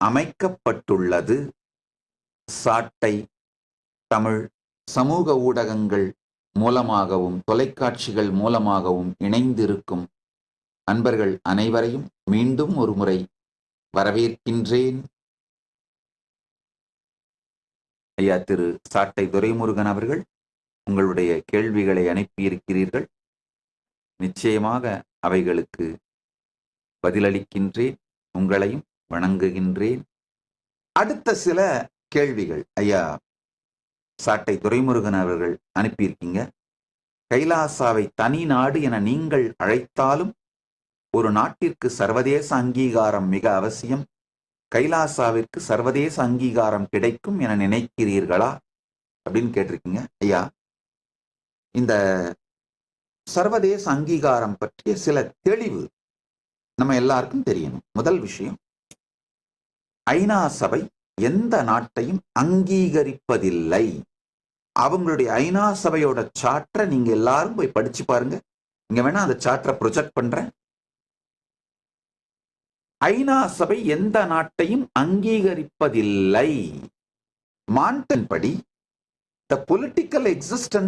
அமைக்கப்பட்டுள்ளது. சாட்டை தமிழ் சமூக ஊடகங்கள் மூலமாகவும் தொலைக்காட்சிகள் மூலமாகவும் இணைந்திருக்கும் அன்பர்கள் அனைவரையும் மீண்டும் ஒரு முறை வரவேற்கின்றேன். ஐயா திரு சாட்டை துரைமுருகன் அவர்கள் உங்களுடைய கேள்விகளை அனுப்பியிருக்கிறீர்கள். நிச்சயமாக அவைகளுக்கு பதிலளிக்கின்றேன். உங்களையும் வணங்குகின்றேன். அடுத்த சில கேள்விகள் ஐயா சாட்டை துரைமுருகன் அவர்கள் அனுப்பியிருக்கீங்க. கைலாசாவை தனி நாடு என நீங்கள் அழைத்தாலும் ஒரு நாட்டிற்கு சர்வதேச அங்கீகாரம் மிக அவசியம். கைலாசாவிற்கு சர்வதேச அங்கீகாரம் கிடைக்கும் என நினைக்கிறீர்களா அப்படின்னு கேட்டிருக்கீங்க. ஐயா, இந்த சர்வதேச அங்கீகாரம் பற்றிய சில தெளிவு நம்ம எல்லாருக்கும் தெரியணும். முதல் விஷயம், ஐநா சபை எந்த நாட்டையும் அங்கீகரிப்பதில்லை. அவங்களுடைய ஐநா சபையோட சார்ட்டரை நீங்க எல்லாரும் போய் படிச்சு பாருங்க. இங்க வேணா அந்த சார்ட்டரை ப்ரொஜெக்ட் பண்றேன். ஐநா சபை எந்த நாட்டையும் அங்கீகரிப்பதில்லை. மான்டன் படி, the political existence